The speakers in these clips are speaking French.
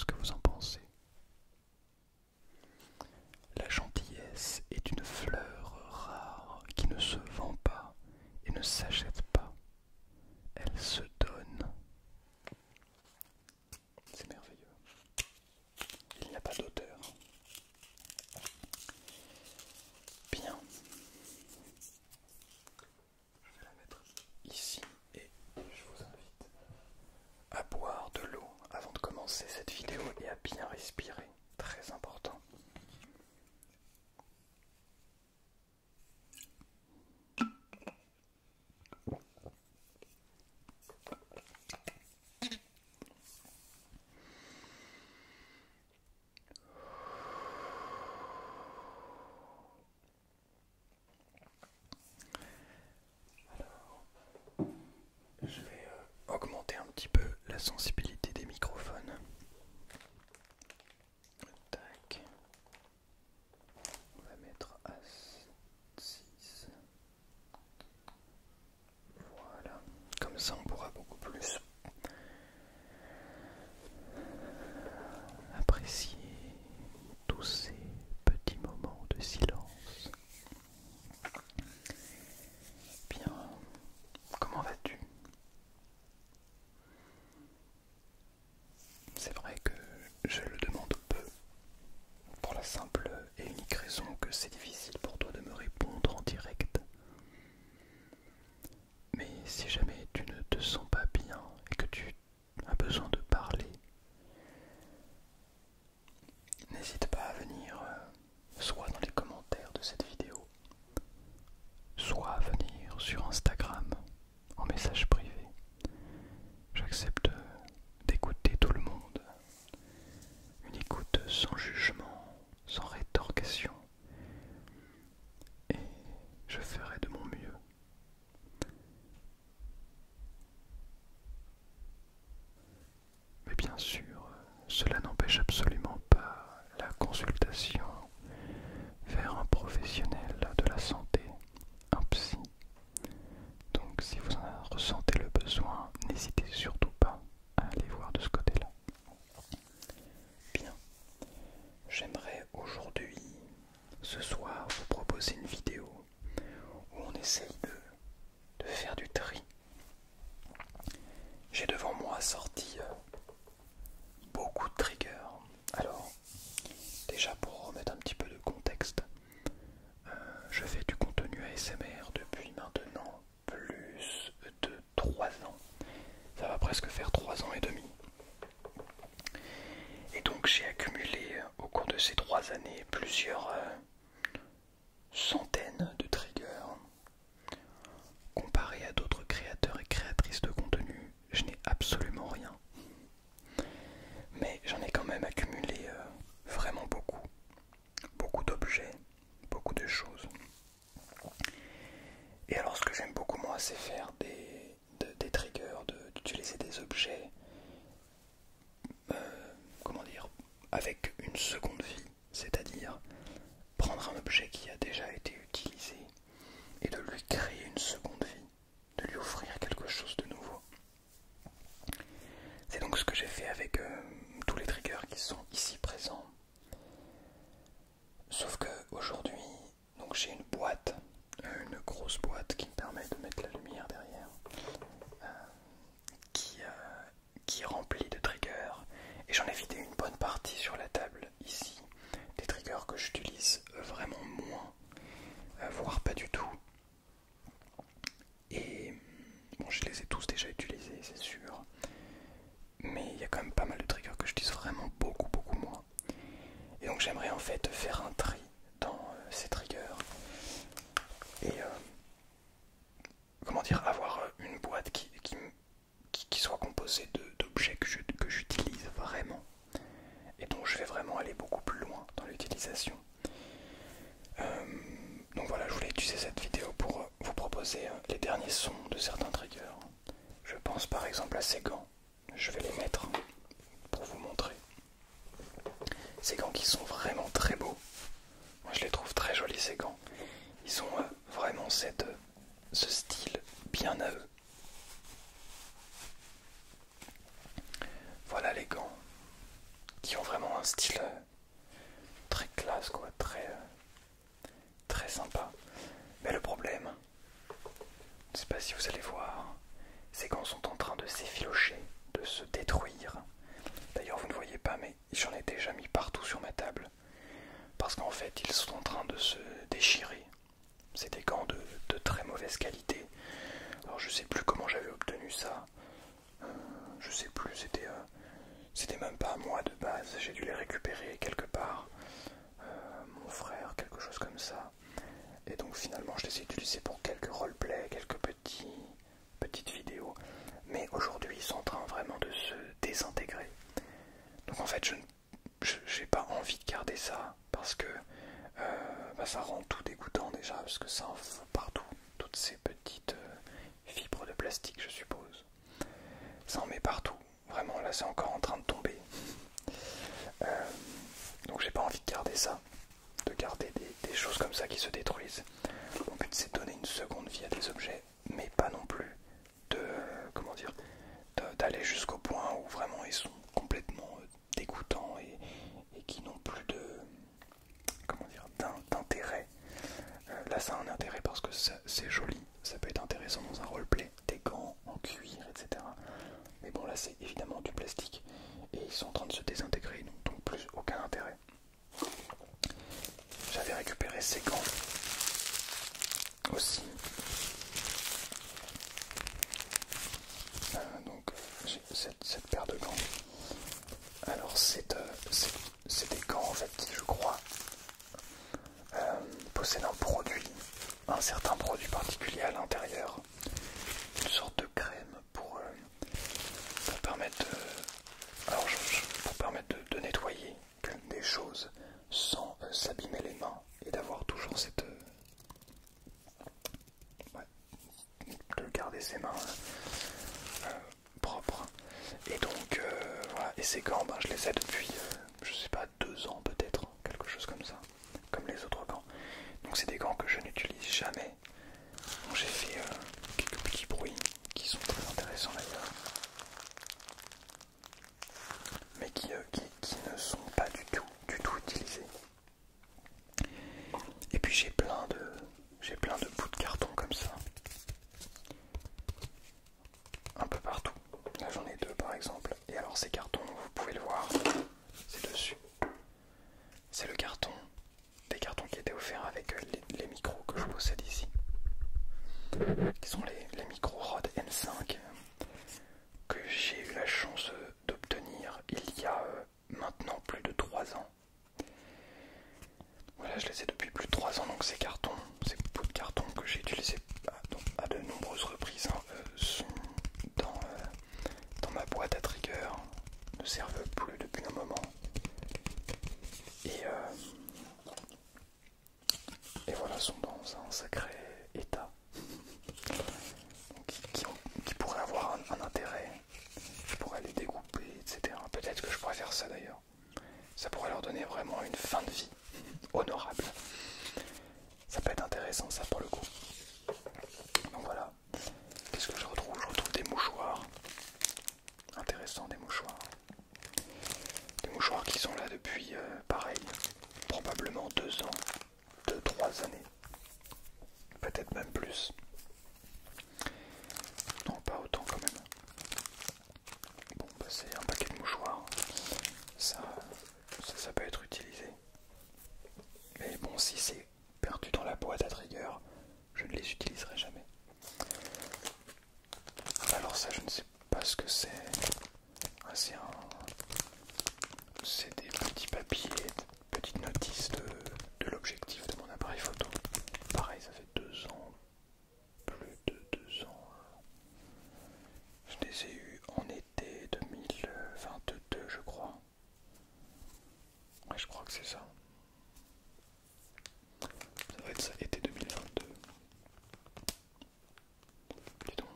que vous en pensez. La gentillesse est une fleur rare qui ne se vend pas et ne s'achète pas. Elle se donne. C'est merveilleux. Il n'y a pas d'auteur. Bien. Je vais la mettre ici et je vous invite à boire de l'eau avant de commencer cette vidéo et à bien respirer. Très important. Je vais augmenter un petit peu la sensibilité des microphones. Tac. On va mettre à 6. Voilà. Comme ça on pourra beaucoup plus apprécier tous ces petits moments de silence. Bien. Comment vas-tu? C'est vrai que je le demande peu, pour la simple et unique raison que c'est difficile pour toi de me répondre en direct. Mais si jamais tu ne te sens pas bien et que tu as besoin de parler, n'hésite pas à venir soit dans les commentaires de cette vidéo, soit à venir sur Instagram en message privé. J'accepte d'écouter tout le monde. Une écoute sans jugement, sans rétorcation. Et je ferai de mon mieux. Mais bien sûr, cela n'empêche absolument pas la consultation vers un professionnel de la santé, un psy. Donc si vous en ressentez le besoin, n'hésitez surtout pas à aller voir de ce côté-là. Bien, j'aimerais aujourd'hui, ce soir, vous proposer une vidéo où on essaye de faire du tri. J'ai devant moi sorti beaucoup de triggers. Alors, déjà pour remettre un petit peu de contexte, je fais du contenu ASMR depuis maintenant plus de 3 ans. Ça va presque faire 3 ans et demi. Et donc j'ai accumulé au cours de ces 3 années plusieurs centaines de triggers. Comparé à d'autres créateurs et créatrices de contenu, je n'ai absolument rien. Mais j'en ai quand même accumulé vraiment beaucoup. Beaucoup d'objets, beaucoup de choses. Et alors ce que j'aime beaucoup moi, c'est faire des triggers, d'utiliser des objets, comment dire, avec une seconde vie. C'est-à-dire prendre un objet qui a déjà été utilisé et de lui créer une seconde vie, de lui offrir quelque chose de nouveau. C'est donc ce que j'ai fait avec tous les triggers qui sont ici présents. Sauf que aujourd'hui, donc j'ai une boîte, une grosse boîte qui me permet de mettre la lumière derrière, qui est remplie de triggers, et j'en ai vidé une bonne partie sur la table ici, des triggers que j'utilise vraiment moins, voire pas du tout. Et bon, je les ai tous déjà utilisés, c'est sûr, mais il y a quand même pas mal de triggers que j'utilise vraiment beaucoup moins. Et donc j'aimerais en fait faire un tri dans ces triggers et comment dire, avoir une boîte qui soit composée d'objets que j'utilise vraiment et dont je vais vraiment aller beaucoup plus loin dans l'utilisation. Donc voilà, je voulais utiliser cette vidéo pour vous proposer les derniers sons de certains triggers. Je pense par exemple à ces gants. Je vais les mettre pour vous montrer. Ces gants qui sont vraiment très beaux. Moi je les trouve très jolis ces gants. Ils ont vraiment ce style bien à eux. Voilà les gants style très classe quoi, très sympa. Mais le problème, je sais pas si vous allez voir, ces gants sont en train de s'effilocher, de se détruire. D'ailleurs vous ne voyez pas mais j'en ai déjà mis partout sur ma table. Parce qu'en fait ils sont en train de se déchirer. C'est des gants de très mauvaise qualité. Alors je sais plus comment j'avais obtenu ça. Je sais plus, c'était même pas à moi de base. J'ai dû les récupérer quelque part. Mon frère, quelque chose comme ça. Et donc finalement je les ai utilisés pour quelques roleplays, quelques petites vidéos. Mais aujourd'hui ils sont en train vraiment de se désintégrer. Donc en fait j'ai pas envie de garder ça parce que ça rend tout dégoûtant déjà parce que ça en fout partout, toutes ces petites fibres de plastique je suppose. Ça en met partout, vraiment là c'est encore en train de tomber. Donc j'ai pas envie de garder ça, de garder des choses comme ça qui se détruisent. Mon but c'est de donner une seconde vie à des objets, mais pas non plus de, comment dire, d'aller jusqu'au point où vraiment ils sont complètement dégoûtants et qui n'ont plus de, comment dire, d'intérêt. Là ça a un intérêt parce que c'est joli, ça peut être intéressant dans un roleplay, des gants en cuir, etc. Mais bon là c'est évidemment du plastique et ils sont en train de se désintégrer, donc plus aucun intérêt. J'avais récupéré ces gants aussi. Donc j'ai cette paire de gants. Alors c'est des gants en fait qui je crois possèdent un certain produit particulier à l'intérieur, une sorte de crème pour permettre de nettoyer des choses sans s'abîmer les mains et d'avoir toujours cette de garder ses mains propres. Et donc voilà, et ces gants je les ai depuis je sais pas 2 ans peut-être, quelque chose comme ça, comme les autres gants. Donc c'est des gants que je n'utilise jamais. Donc j'ai fait quelques petits bruits qui sont très intéressants d'ailleurs, mais qui ne sont pas du tout utilisés. Et puis j'ai plein de bouts de carton comme ça, un peu partout. Là j'en ai 2 par exemple. Et alors ces cartons, vous pouvez le voir, c'est dessus. C'est le carton, des cartons qui étaient offerts avec les micros que je possède ici, qui sont les micros Rode N5 que j'ai eu la chance d'obtenir il y a maintenant plus de 3 ans. Voilà, je les ai depuis plus de 3 ans, donc ces cartons, ces bouts de carton que j'ai utilisés à de nombreuses reprises sont dans ma boîte à trigger, ne servent plus depuis un moment. Et voilà, sont dans un sacré état. Qui pourrait avoir un intérêt. Je pourrais les découper, etc. Peut-être que je pourrais faire ça d'ailleurs. Ça pourrait leur donner vraiment une fin de vie honorable. Ça peut être intéressant ça pour le coup. Donc voilà. Qu'est-ce que je retrouve? Je retrouve des mouchoirs. Intéressant, des mouchoirs. Des mouchoirs qui sont là depuis, pareil, probablement 2 ans. 2-3 années. Peut-être même plus. Non, pas autant quand même. Bon, c'est un paquet de mouchoirs. Ça peut être utilisé. Mais bon, si c'est perdu dans la boîte à trigger, je ne les utiliserai jamais. Alors ça, je ne sais pas ce que c'est. Ah, c'est des petits papiers, des petites notices de l'objectif de mon appareil photo. Pareil, ça fait 2 ans. Plus de 2 ans. Je les ai eus en été 2022, je crois. Ouais, je crois que c'est ça. Ça va être ça, été 2022. Dis donc.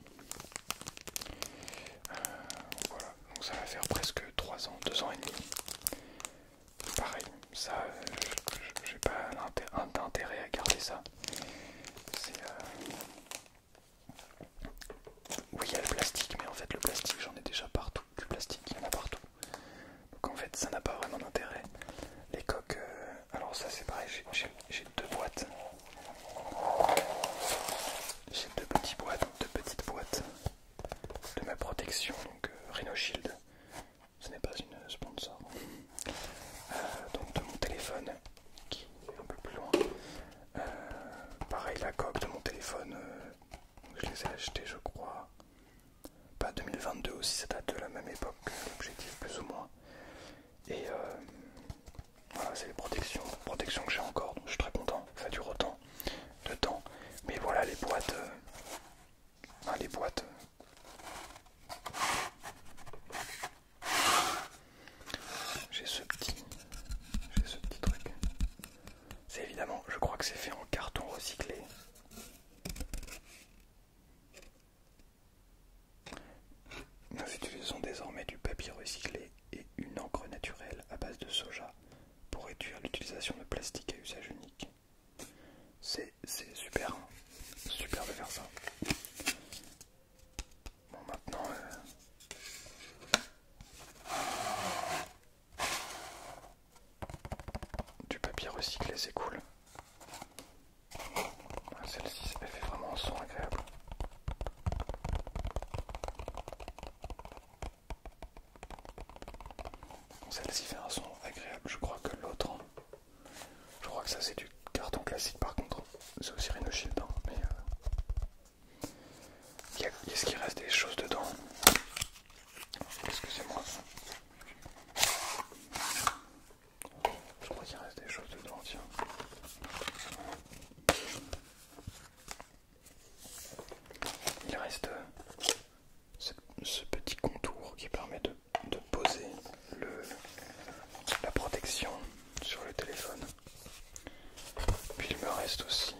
Voilà, donc ça va faire presque 3 ans, 2 ans et demi. Pareil, que c'est fait en carton recyclé. Nous utilisons désormais du papier recyclé et une encre naturelle à base de soja pour réduire l'utilisation de plastique à usage unique. C'est super, hein. Super de faire ça. Bon, maintenant, du papier recyclé, c'est cool. Celle-ci, elle fait vraiment un son agréable. Celle-ci fait un son agréable, je crois que l'autre, je crois que ça c'est du carton classique par contre. C'est aussi Rhino Shield, hein, mais est-ce qu'il reste des choses dedans? Excusez-moi. Je crois qu'il reste des choses dedans, tiens. Il reste ce petit contour qui permet de poser la protection sur le téléphone. Puis il me reste aussi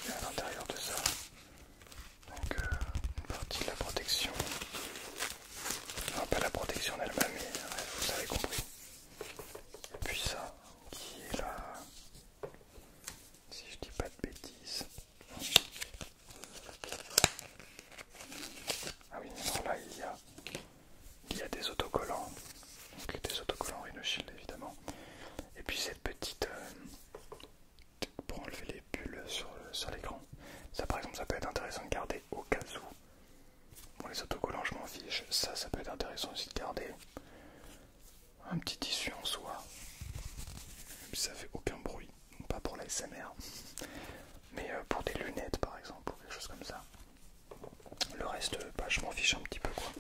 à l'intérieur de ça, donc une partie de la protection, enfin pas la protection en elle-même, mais vous avez compris. Et puis ça qui est là, si je dis pas de bêtises. Ah oui, alors là il y a des autocollants, donc des autocollants Rhino Shield évidemment. Et puis cette petite pour enlever les bulles sur l'écran. Ça par exemple ça peut être intéressant de garder au cas où. Bon, les autocollants je m'en fiche, ça peut être intéressant aussi de garder. Un petit tissu en soie. Et puis ça fait aucun bruit, pas pour la SMR, mais pour des lunettes par exemple ou quelque chose comme ça. Le reste, bah, je m'en fiche un petit peu quoi.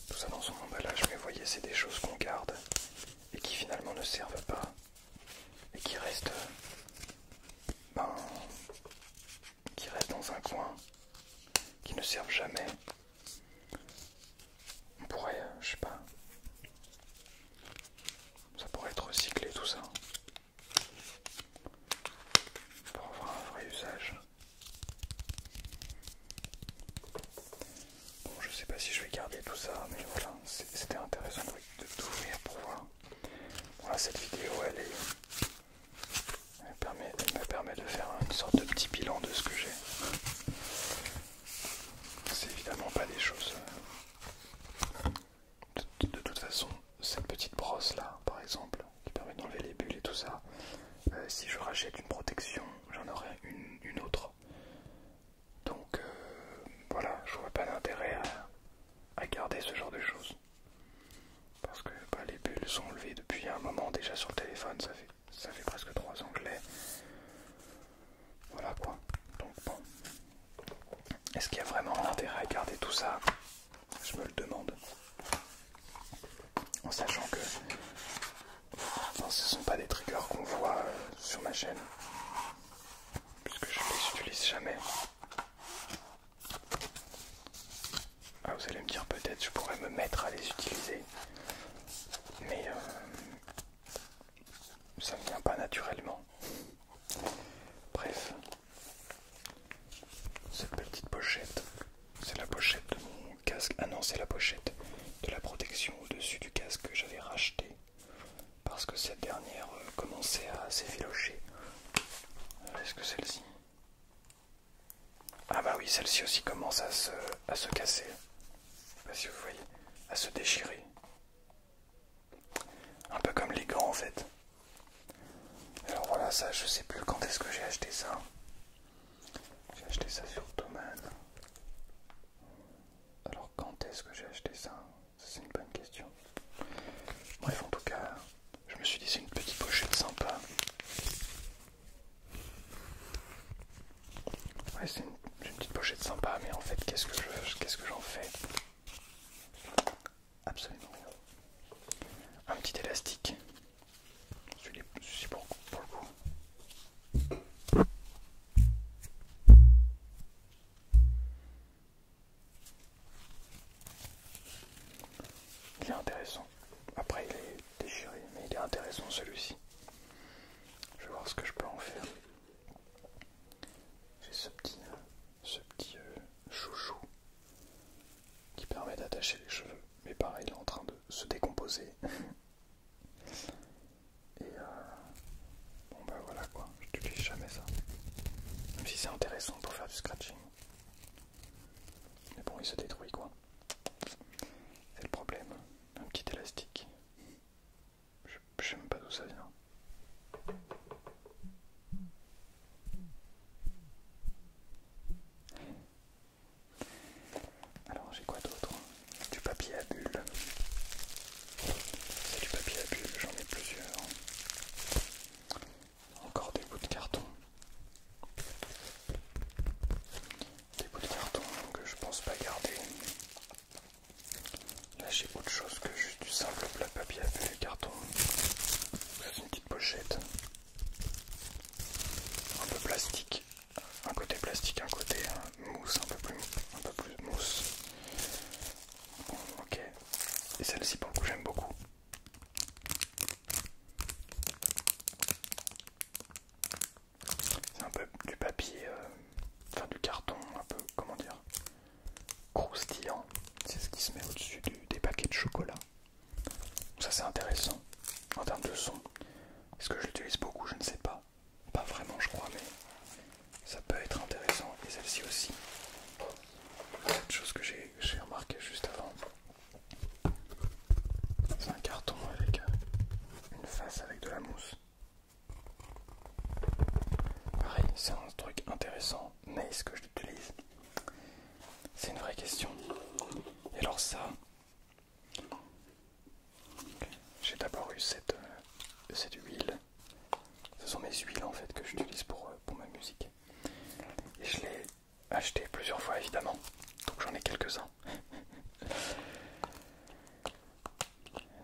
Tout ça dans son emballage, mais vous voyez, c'est des choses qu'on garde et qui finalement ne servent pas et qui restent, qui restent dans un coin, qui ne servent jamais. On pourrait, je sais pas, ça pourrait être recyclé tout ça pour avoir un vrai usage. Bon, je sais pas si je vais garder tout ça, mais voilà, c'était intéressant d'ouvrir pour voir. Voilà, cette vidéo, elle me permet de faire une sorte de petit bilan de ce que j'ai. C'est évidemment pas des choses. De toute façon, cette petite brosse là, par exemple, qui permet d'enlever les bulles et tout ça, si je rachète une protection, j'en aurai une autre. Donc voilà, je vois pas d'intérêt à garder ce genre de choses. Parce que les bulles sont enlevées depuis un moment déjà sur le téléphone, ça fait presque 3 ans que je l'ai. Voilà quoi. Donc bon. Est-ce qu'il y a vraiment un intérêt à garder tout ça? Je me le demande. En sachant que ce ne sont pas des triggers qu'on voit sur ma chaîne. Puisque je ne les utilise jamais. Ah, vous allez me dire peut-être je pourrais me mettre à les utiliser. Mais ça ne vient pas naturellement. Bref. Cette petite pochette, c'est la pochette de mon casque. Ah non, c'est la pochette de la protection au-dessus du casque que j'avais racheté. Parce que cette dernière commençait à s'effilocher. Est-ce que celle-ci? Ah bah oui, celle-ci aussi commence à se casser. Je sais pas si vous voyez, à se déchirer. Un peu comme les gants en fait. Alors voilà, ça je sais plus quand est-ce que j'ai acheté ça. J'ai acheté ça sur Thomann. Alors quand est-ce que j'ai acheté ça? Ça c'est une bonne question. Bref, en tout cas, je me suis dit c'est une petite pochette sympa. Ouais, c'est une petite pochette sympa, mais en fait, qu'est-ce que j'en fais? Absolument rien. Un petit élastique. Celui-ci pour le coup. Il est intéressant. Après il est déchiré, mais il est intéressant celui-ci. Je vais voir ce que je peux en faire. J'ai ce petit chouchou qui permet d'attacher les cheveux. Mais pareil, il est en train de se décomposer. Et bon bah voilà quoi, je n'utilise jamais ça. Même si c'est intéressant pour faire du scratching. Mais bon, il se détruit quoi. C'est le problème. Un petit élastique. Je sais même pas d'où ça vient. Alors j'ai quoi d'autre? Du papier à bulles. C'est du papier à bulles, j'en ai plusieurs. Encore des bouts de carton. Des bouts de carton que je pense pas garder. Là j'ai autre chose que juste du simple plat papier à bulles et carton. C'est une petite pochette. Un peu plastique. Un côté plastique, un côté mousse, un peu plus mousse. Bon, ok. Et celle-ci pour le coup j'aime beaucoup. C'est un peu du papier, enfin du carton, un peu, comment dire, croustillant. C'est ce qui se met au-dessus des paquets de chocolat. Ça c'est intéressant en termes de son. Est-ce que je l'utilise beaucoup? Je ne sais pas. Pas vraiment je crois, mais ça peut être intéressant. Et celle-ci aussi. Cette chose que j'ai remarqué juste avant. C'est un carton avec une face avec de la mousse. Pareil, c'est un truc intéressant, mais est-ce que je l'utilise? C'est une vraie question. Et alors ça, j'ai d'abord eu cette huile. Ce sont mes huiles en fait que j'utilise pour ma musique. Et je l'ai acheté plusieurs fois évidemment, donc j'en ai quelques-uns.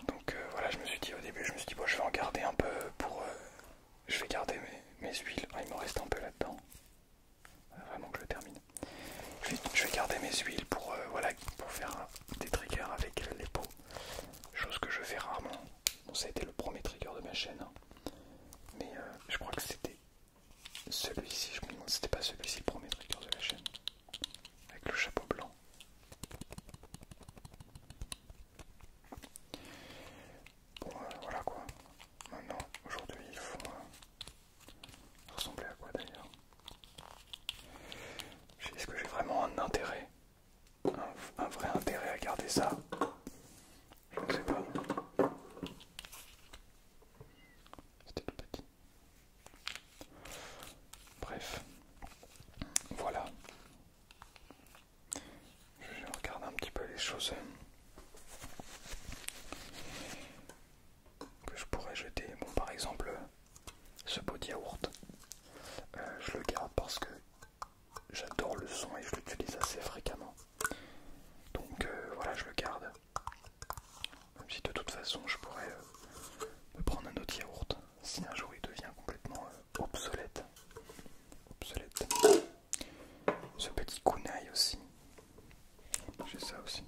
Donc voilà, je me suis dit au début, bon, je vais en garder un peu pour... je vais garder mes huiles. Ah, il me reste un peu là-dedans. Vraiment que je le termine. Je vais garder mes huiles pour, voilà, pour faire des triggers avec les pots. Chose que je fais rarement. Bon, ça a été le premier trigger de ma chaîne. Hein. Mais je crois que c'était celui-ci. Je me demande si c'était pas celui-ci le premier trigger de la chaîne. Avec le chapeau blanc. Bon, voilà quoi. Maintenant, aujourd'hui, ils font ressembler à quoi d'ailleurs? Est-ce que j'ai vraiment un intérêt, un vrai intérêt à garder ça? Je ne sais pas. C'était tout petit. Bref. Voilà. Je regarde un petit peu les choses que je pourrais jeter. Bon, par exemple, ce pot de yaourt. Je le garde parce que j'adore le son et je l'utilise assez fréquemment. Donc voilà, je le garde. Même si de toute façon je pourrais me prendre un autre yaourt si un jour il devient complètement obsolète. Ce petit kunai aussi. J'ai ça aussi.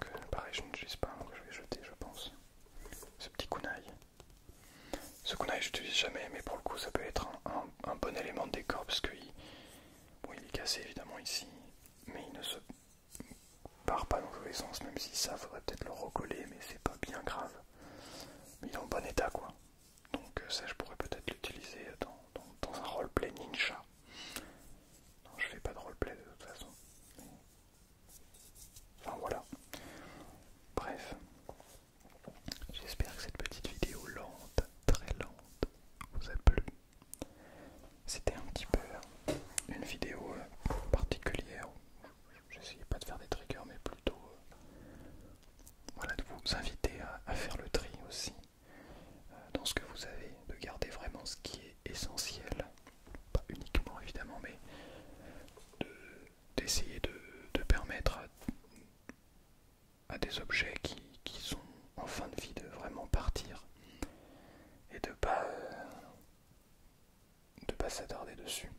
Que pareil, je n'utilise pas, que je vais jeter, je pense. Ce petit kunai. Ce kunai, je n'utilise jamais, mais pour le coup, ça peut être un bon élément de décor parce qu'il il est cassé évidemment ici, mais il ne se part pas dans tous les sens, même si ça faudrait peut-être le recoller, mais c'est pas bien grave. Mais il est en bon état quoi. Donc ça, je pourrais peut-être l'utiliser dans un roleplay ninja. Non, je fais pas de roleplay de toute façon. Mais... enfin voilà. Bref. J'espère que cette petite vidéo lente, très lente, vous a plu. C'était un petit peu une vidéo particulière. J'essayais pas de faire des triggers, mais plutôt voilà, de vous inviter à faire le tri aussi dans ce que vous avez, de garder vraiment ce qui est essentiel. Pas uniquement évidemment, mais d'essayer de permettre à des objets qui sont en fin de vie de vraiment partir et de pas s'attarder dessus.